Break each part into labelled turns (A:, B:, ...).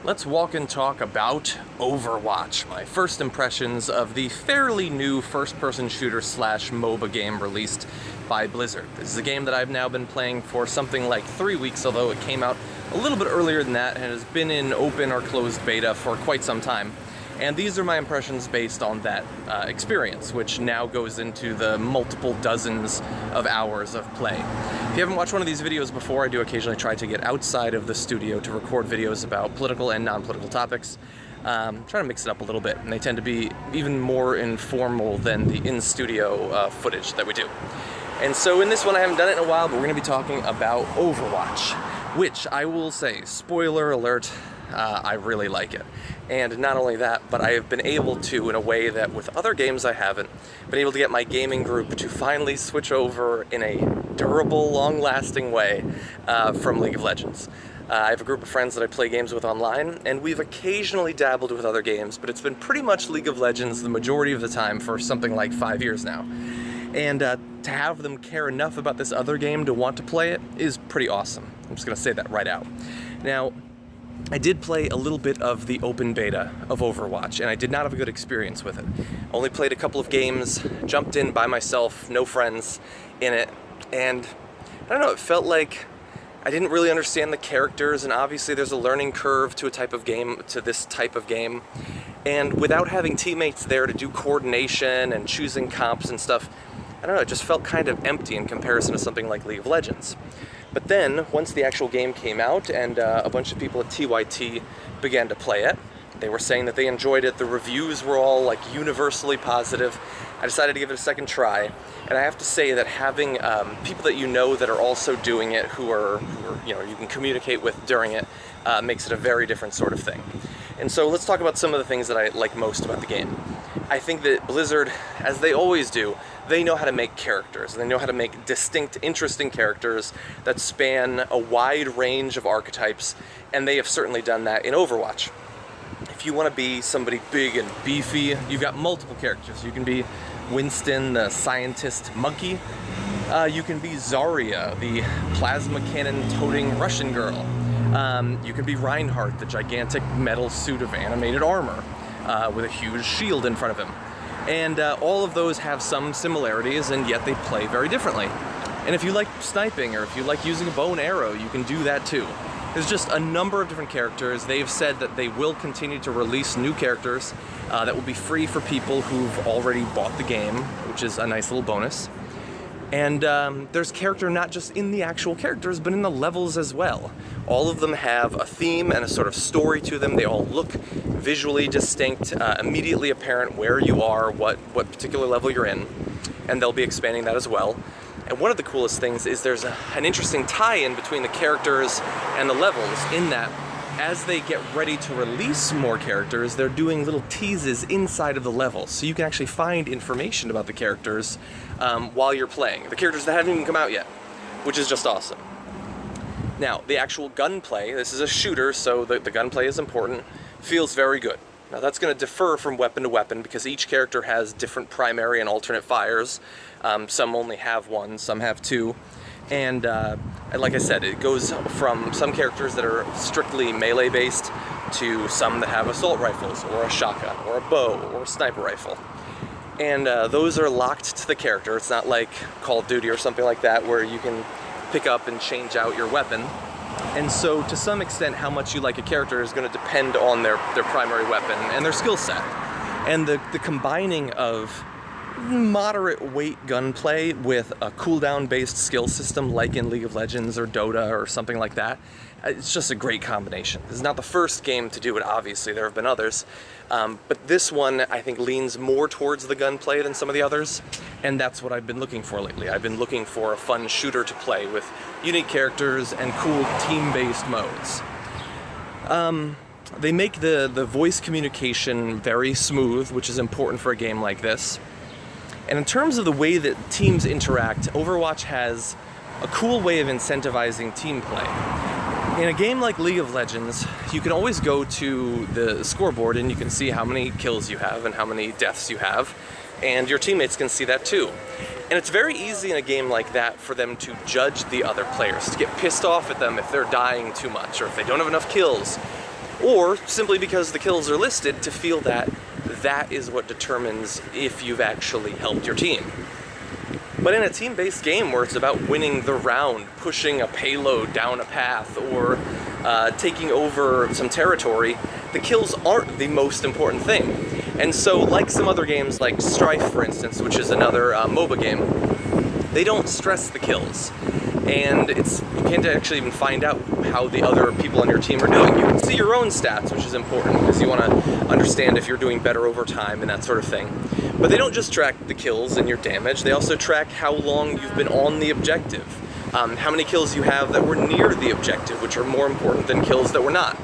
A: let's walk and talk about Overwatch, my first impressions of the fairly new first-person shooter slash MOBA game released by Blizzard. This is a game that I've now been playing for something like 3 weeks, although it came out a little bit earlier than that and has been in open or closed beta for quite some time. And these are my impressions based on that experience, which now goes into the multiple dozens of hours of play. If you haven't watched one of these videos before, I do occasionally try to get outside of the studio to record videos about political and non-political topics. Trying to mix it up a little bit, and they tend to be even more informal than the in-studio footage that we do. And so in this one, I haven't done it in a while, but we're going to be talking about Overwatch, which I will say, spoiler alert, I really like it. And not only that, but I have been able to, in a way that with other games I haven't, been able to get my gaming group to finally switch over in a durable, long-lasting way from League of Legends. I have a group of friends that I play games with online, and we've occasionally dabbled with other games, but it's been pretty much League of Legends the majority of the time for something like 5 years now. And to have them care enough about this other game to want to play it is pretty awesome. I'm just going to say that right out. Now, I did play a little bit of the open beta of Overwatch, and I did not have a good experience with it. Only played a couple of games, jumped in by myself, no friends in it, and I don't know, it felt like I didn't really understand the characters, and obviously there's a learning curve to this type of game. And without having teammates there to do coordination and choosing comps and stuff, I don't know, it just felt kind of empty in comparison to something like League of Legends. But then, once the actual game came out and a bunch of people at TYT began to play it, they were saying that they enjoyed it, the reviews were all like universally positive. I decided to give it a second try, and I have to say that having people that you know that are also doing it, who are you can communicate with during it, makes it a very different sort of thing. And so let's talk about some of the things that I like most about the game. I think that Blizzard, as they always do, they know how to make characters, and they know how to make distinct, interesting characters that span a wide range of archetypes, and they have certainly done that in Overwatch. If you want to be somebody big and beefy, you've got multiple characters. You can be Winston, the scientist monkey. You can be Zarya, the plasma cannon-toting Russian girl. You can be Reinhardt, the gigantic metal suit of animated armor with a huge shield in front of him. And all of those have some similarities, and yet they play very differently. And if you like sniping, or if you like using a bow and arrow, you can do that too. There's just a number of different characters. They've said that they will continue to release new characters that will be free for people who've already bought the game, which is a nice little bonus. And there's character not just in the actual characters, but in the levels as well. All of them have a theme and a sort of story to them. They all look visually distinct, immediately apparent where you are, what particular level you're in, and they'll be expanding that as well. And one of the coolest things is there's an interesting tie-in between the characters and the levels, in that as they get ready to release more characters, they're doing little teases inside of the levels, so you can actually find information about the characters while you're playing. The characters that haven't even come out yet, which is just awesome. Now, the actual gunplay, this is a shooter, so the gunplay is important, feels very good. Now, that's going to differ from weapon to weapon because each character has different primary and alternate fires. Some only have one, some have two. And like I said, it goes from some characters that are strictly melee-based to some that have assault rifles, or a shotgun, or a bow, or a sniper rifle. And those are locked to the character. It's not like Call of Duty or something like that, where you can pick up and change out your weapon. And so, to some extent, how much you like a character is going to depend on their primary weapon and their skill set. And the combining of moderate weight gunplay with a cooldown-based skill system like in League of Legends or Dota or something like that, it's just a great combination. This is not the first game to do it, obviously. There have been others. But this one, I think, leans more towards the gunplay than some of the others, and that's what I've been looking for lately. I've been looking for a fun shooter to play with unique characters and cool team-based modes. They make the voice communication very smooth, which is important for a game like this. And in terms of the way that teams interact, Overwatch has a cool way of incentivizing team play. In a game like League of Legends, you can always go to the scoreboard and you can see how many kills you have and how many deaths you have, and your teammates can see that too. And it's very easy in a game like that for them to judge the other players, to get pissed off at them if they're dying too much or if they don't have enough kills. or simply because the kills are listed to feel that that is what determines if you've actually helped your team. But in a team-based game where it's about winning the round, pushing a payload down a path, or taking over some territory, the kills aren't the most important thing. And so, like some other games like Strife, for instance, which is another MOBA game, they don't stress the kills. And you can't actually even find out how the other people on your team are doing. You can see your own stats, which is important, because you want to understand if you're doing better over time and that sort of thing. But they don't just track the kills and your damage, they also track how long you've been on the objective, how many kills you have that were near the objective, which are more important than kills that were not.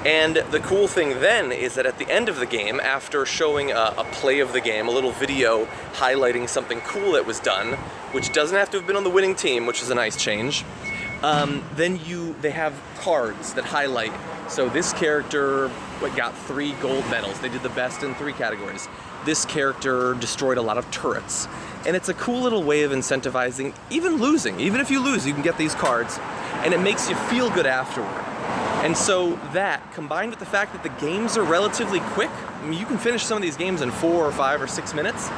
A: And the cool thing then is that at the end of the game, after showing a play of the game, a little video highlighting something cool that was done, which doesn't have to have been on the winning team, which is a nice change, then they have cards that highlight, so this character got 3 gold medals, they did the best in 3 categories. This character destroyed a lot of turrets. And it's a cool little way of incentivizing even losing. Even if you lose, you can get these cards, and it makes you feel good afterward. And so that, combined with the fact that the games are relatively quick, I mean, you can finish some of these games in 4 or 5 or 6 minutes,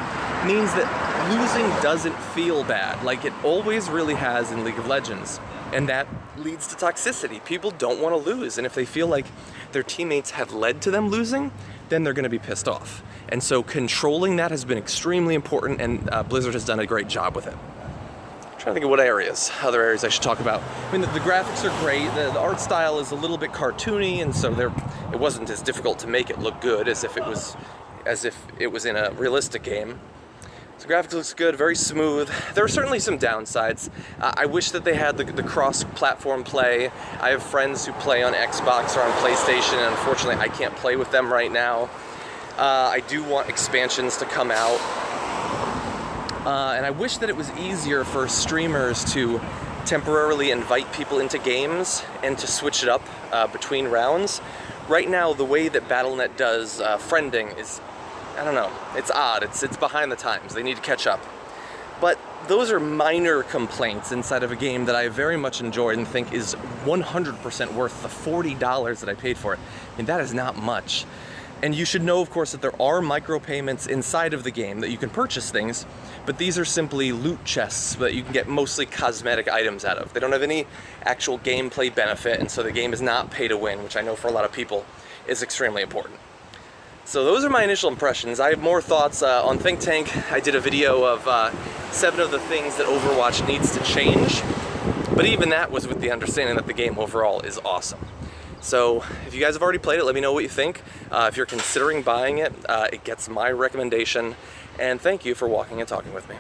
A: means that losing doesn't feel bad, like it always really has in League of Legends. And that leads to toxicity. People don't want to lose, and if they feel like their teammates have led to them losing, then they're going to be pissed off. And so controlling that has been extremely important, and Blizzard has done a great job with it. I'm trying to think of what other areas I should talk about. I mean, the graphics are great, the art style is a little bit cartoony, and so it wasn't as difficult to make it look good as if it was in a realistic game. So graphics looks good, very smooth. There are certainly some downsides. I wish that they had the cross-platform play. I have friends who play on Xbox or on PlayStation, and unfortunately I can't play with them right now. I do want expansions to come out. And I wish that it was easier for streamers to temporarily invite people into games and to switch it up between rounds. Right now, the way that Battle.net does friending is, I don't know, it's odd, it's behind the times, they need to catch up. But those are minor complaints inside of a game that I very much enjoyed and think is 100% worth the $40 that I paid for it. I mean, that is not much. And you should know, of course, that there are micropayments inside of the game that you can purchase things, but these are simply loot chests that you can get mostly cosmetic items out of. They don't have any actual gameplay benefit, and so the game is not pay to win, which I know for a lot of people is extremely important. So those are my initial impressions. I have more thoughts on Think Tank. I did a video of 7 of the things that Overwatch needs to change, but even that was with the understanding that the game overall is awesome. So if you guys have already played it, let me know what you think. If you're considering buying it, it gets my recommendation, and thank you for walking and talking with me.